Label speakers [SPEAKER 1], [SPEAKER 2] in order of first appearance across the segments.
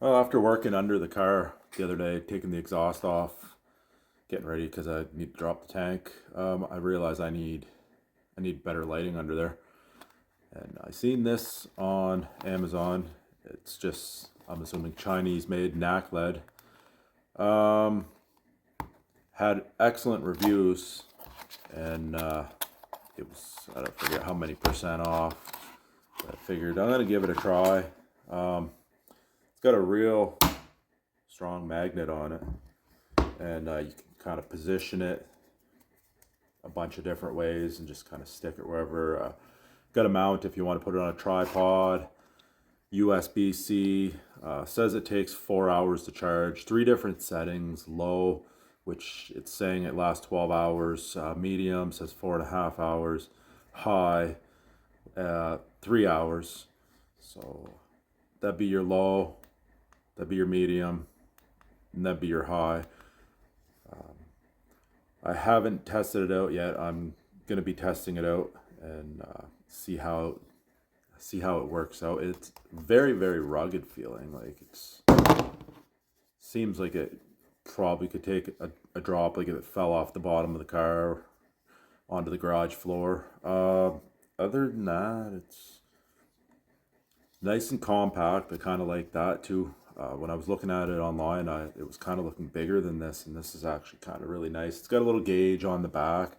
[SPEAKER 1] Well, after working under the car the other day, taking the exhaust off, getting ready because I need to drop the tank, I realized I need better lighting under there. And I seen this on Amazon. It's just, I'm assuming, Chinese made NACHLED. Um, had excellent reviews, and it was, I don't forget how many percent off. But I figured I'm gonna give it a try. It's got a real strong magnet on it, and you can kind of position it a bunch of different ways and just kind of stick it wherever. Got a mount if you want to put it on a tripod. USB-C. Says it takes 4 hours to charge. 3 different settings. Low, which it's saying it lasts 12 hours. Medium says 4.5 hours. High, 3 hours. So that'd be your low, that'd be your medium, and that'd be your high. I haven't tested it out yet. I'm gonna be testing it out and see how it works out. It's very, very rugged feeling. Like it's seems like it probably could take a drop, like if it fell off the bottom of the car onto the garage floor. Other than that, it's nice and compact. I kind of like that too. When I was looking at it online, it was kind of looking bigger than this, and this is actually kind of really nice. It's got a little gauge on the back,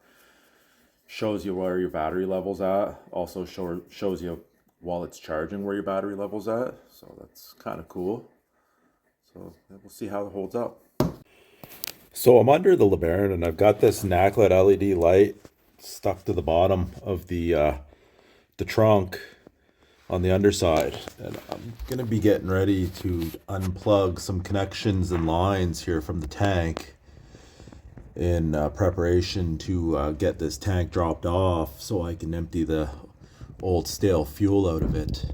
[SPEAKER 1] shows you where your battery level's at. Also shows you while it's charging where your battery level's at. So that's kind of cool. So we'll see how it holds up. So I'm under the Lebaron, and I've got this NACHLED LED light stuck to the bottom of the trunk on the underside, and I'm gonna be getting ready to unplug some connections and lines here from the tank in preparation to get this tank dropped off so I can empty the old stale fuel out of it.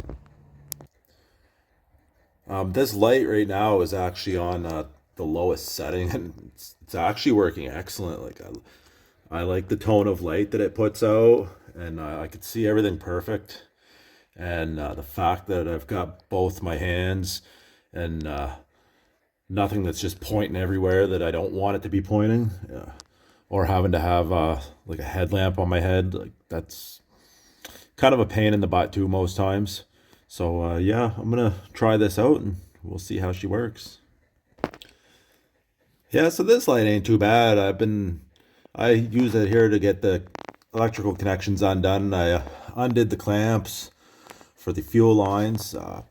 [SPEAKER 1] This light right now is actually on the lowest setting, and it's actually working excellent. Like I like the tone of light that it puts out, and I could see everything perfect. And the fact that I've got both my hands and nothing that's just pointing everywhere that I don't want it to be pointing, or having to have like a headlamp on my head, like that's kind of a pain in the butt too most times. So yeah, I'm gonna try this out and we'll see how she works. Yeah, so this light ain't too bad. I use it here to get the electrical connections undone. I undid the clamps for the fuel lines. I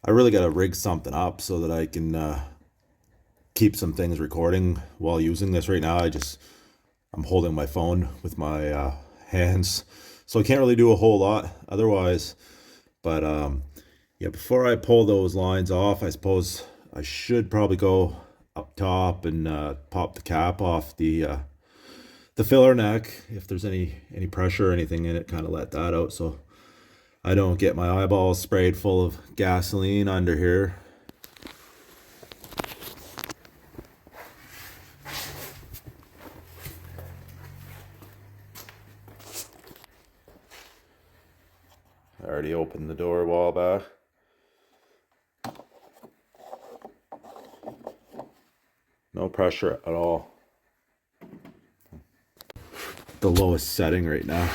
[SPEAKER 1] really got to rig something up so that I can keep some things recording while using this right now. I'm holding my phone with my hands, so I can't really do a whole lot otherwise. But yeah, before I pull those lines off, I suppose I should probably go up top and pop the cap off the filler neck. If there's any pressure or anything in it, kind of let that out so I don't get my eyeballs sprayed full of gasoline under here. I already opened the door a while back. No pressure at all. The lowest setting right now.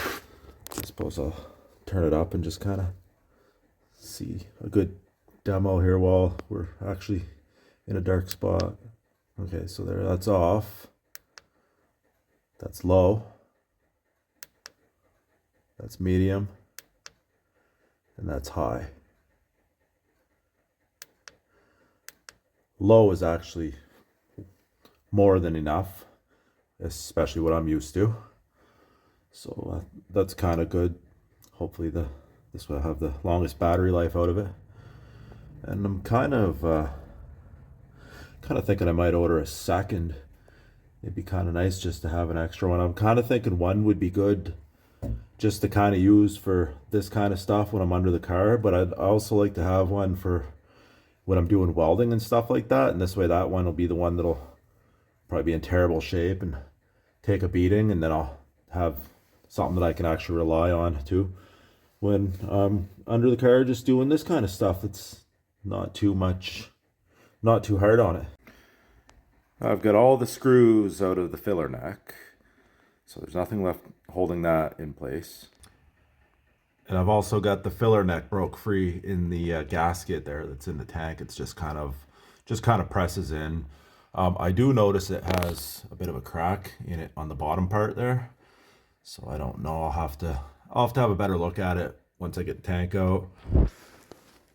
[SPEAKER 1] I suppose I'll turn it up and just kind of see a good demo here while we're actually in a dark spot. Okay, so there, that's off. That's low. That's medium. And that's high. Low is actually more than enough, especially what I'm used to. So that's kind of good. Hopefully this will have the longest battery life out of it. And I'm kind of thinking I might order a second. It'd be kind of nice just to have an extra one. I'm kind of thinking one would be good just to kind of use for this kind of stuff when I'm under the car, but I'd also like to have one for when I'm doing welding and stuff like that. And this way that one will be the one that'll probably be in terrible shape and take a beating, and then I'll have something that I can actually rely on too when I'm under the car just doing this kind of stuff. It's not too much not too hard on it. I've got all the screws out of the filler neck, so there's nothing left holding that in place. And I've also got the filler neck broke free in the gasket there that's in the tank. It's just kind of presses in. I do notice it has a bit of a crack in it on the bottom part there. So I don't know. I'll have to have a better look at it once I get the tank out.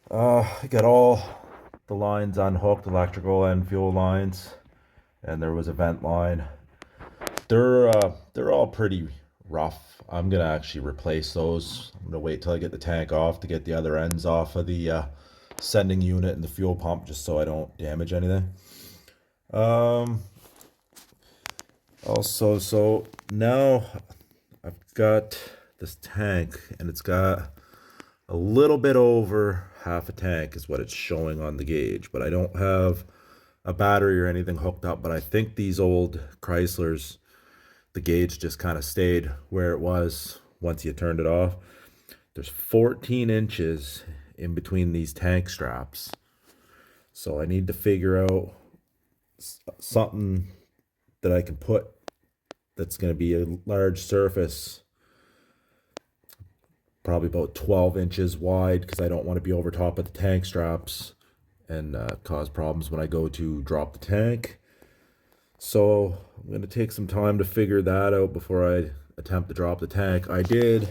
[SPEAKER 1] I got all the lines unhooked, electrical and fuel lines, and there was a vent line. They're all pretty rough. I'm gonna actually replace those. I'm gonna wait till I get the tank off to get the other ends off of the sending unit and the fuel pump, just so I don't damage anything. Also, so now I've got this tank, and it's got a little bit over half a tank is what it's showing on the gauge, but I don't have a battery or anything hooked up. But I think these old Chryslers, the gauge just kind of stayed where it was once you turned it off. There's 14 inches in between these tank straps, so I need to figure out something that I can put that's going to be a large surface, probably about 12 inches wide, because I don't want to be over top of the tank straps and cause problems when I go to drop the tank. So I'm going to take some time to figure that out before I attempt to drop the tank. I did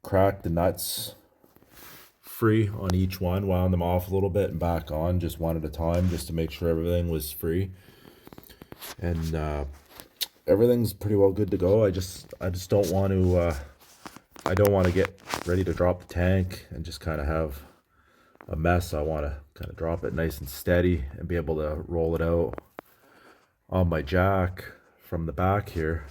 [SPEAKER 1] crack the nuts free on each one, wound them off a little bit and back on just one at a time, just to make sure everything was free. And everything's pretty well good to go. I just don't want to I don't want to get ready to drop the tank and just kind of have a mess. I want to kind of drop it nice and steady and be able to roll it out on my jack from the back here.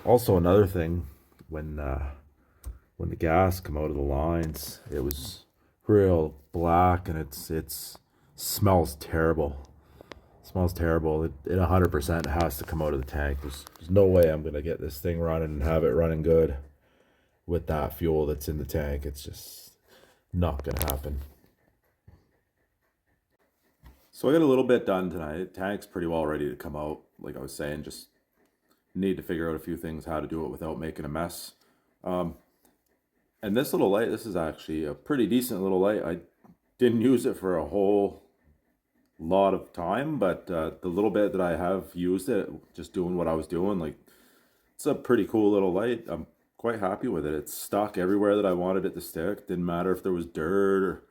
[SPEAKER 1] Also, another thing, when the gas come out of the lines, it was real black, and it's smells terrible. It smells terrible. It 100% has to come out of the tank. There's no way I'm gonna get this thing running and have it running good with that fuel that's in the tank. It's just not gonna happen. So I got a little bit done tonight. Tank's pretty well ready to come out. Like I was saying, just need to figure out a few things, how to do it without making a mess. And this little light, this is actually a pretty decent little light. I didn't use it for a whole lot of time, but the little bit that I have used it, just doing what I was doing, like, it's a pretty cool little light. I'm quite happy with it. It's stuck everywhere that I wanted it to stick. Didn't matter if there was dirt or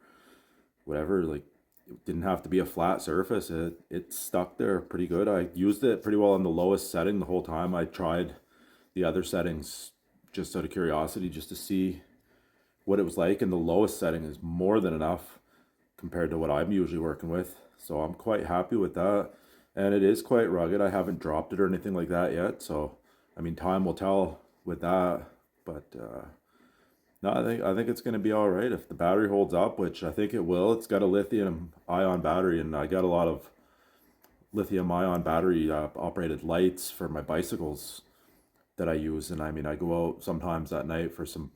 [SPEAKER 1] whatever. Like, it didn't have to be a flat surface. It stuck there pretty good. I used it pretty well on the lowest setting the whole time. I tried the other settings just out of curiosity, just to see what it was like, and the lowest setting is more than enough compared to what I'm usually working with. So I'm quite happy with that. And it is quite rugged. I haven't dropped it or anything like that yet. So, I mean, time will tell with that. But no, I think it's going to be all right if the battery holds up, which I think it will. It's got a lithium ion battery, and I got a lot of lithium ion battery operated lights for my bicycles that I use. And I mean, I go out sometimes at night for some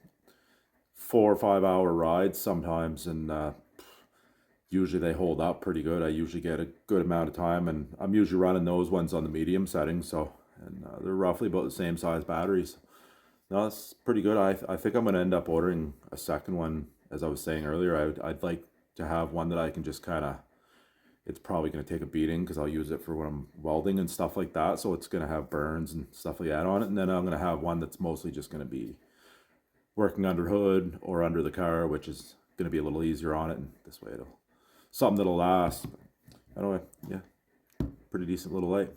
[SPEAKER 1] 4 or 5 hour rides sometimes, and usually they hold up pretty good. I usually get a good amount of time, and I'm usually running those ones on the medium setting. So, and they're roughly about the same size batteries. No, that's pretty good. I think I'm going to end up ordering a second one. As I was saying earlier, I'd like to have one that I can just kind of, it's probably going to take a beating because I'll use it for when I'm welding and stuff like that. So it's going to have burns and stuff like that on it. And then I'm going to have one that's mostly just going to be working under hood or under the car, which is going to be a little easier on it. And this way something that'll last. Anyway, yeah, pretty decent little light.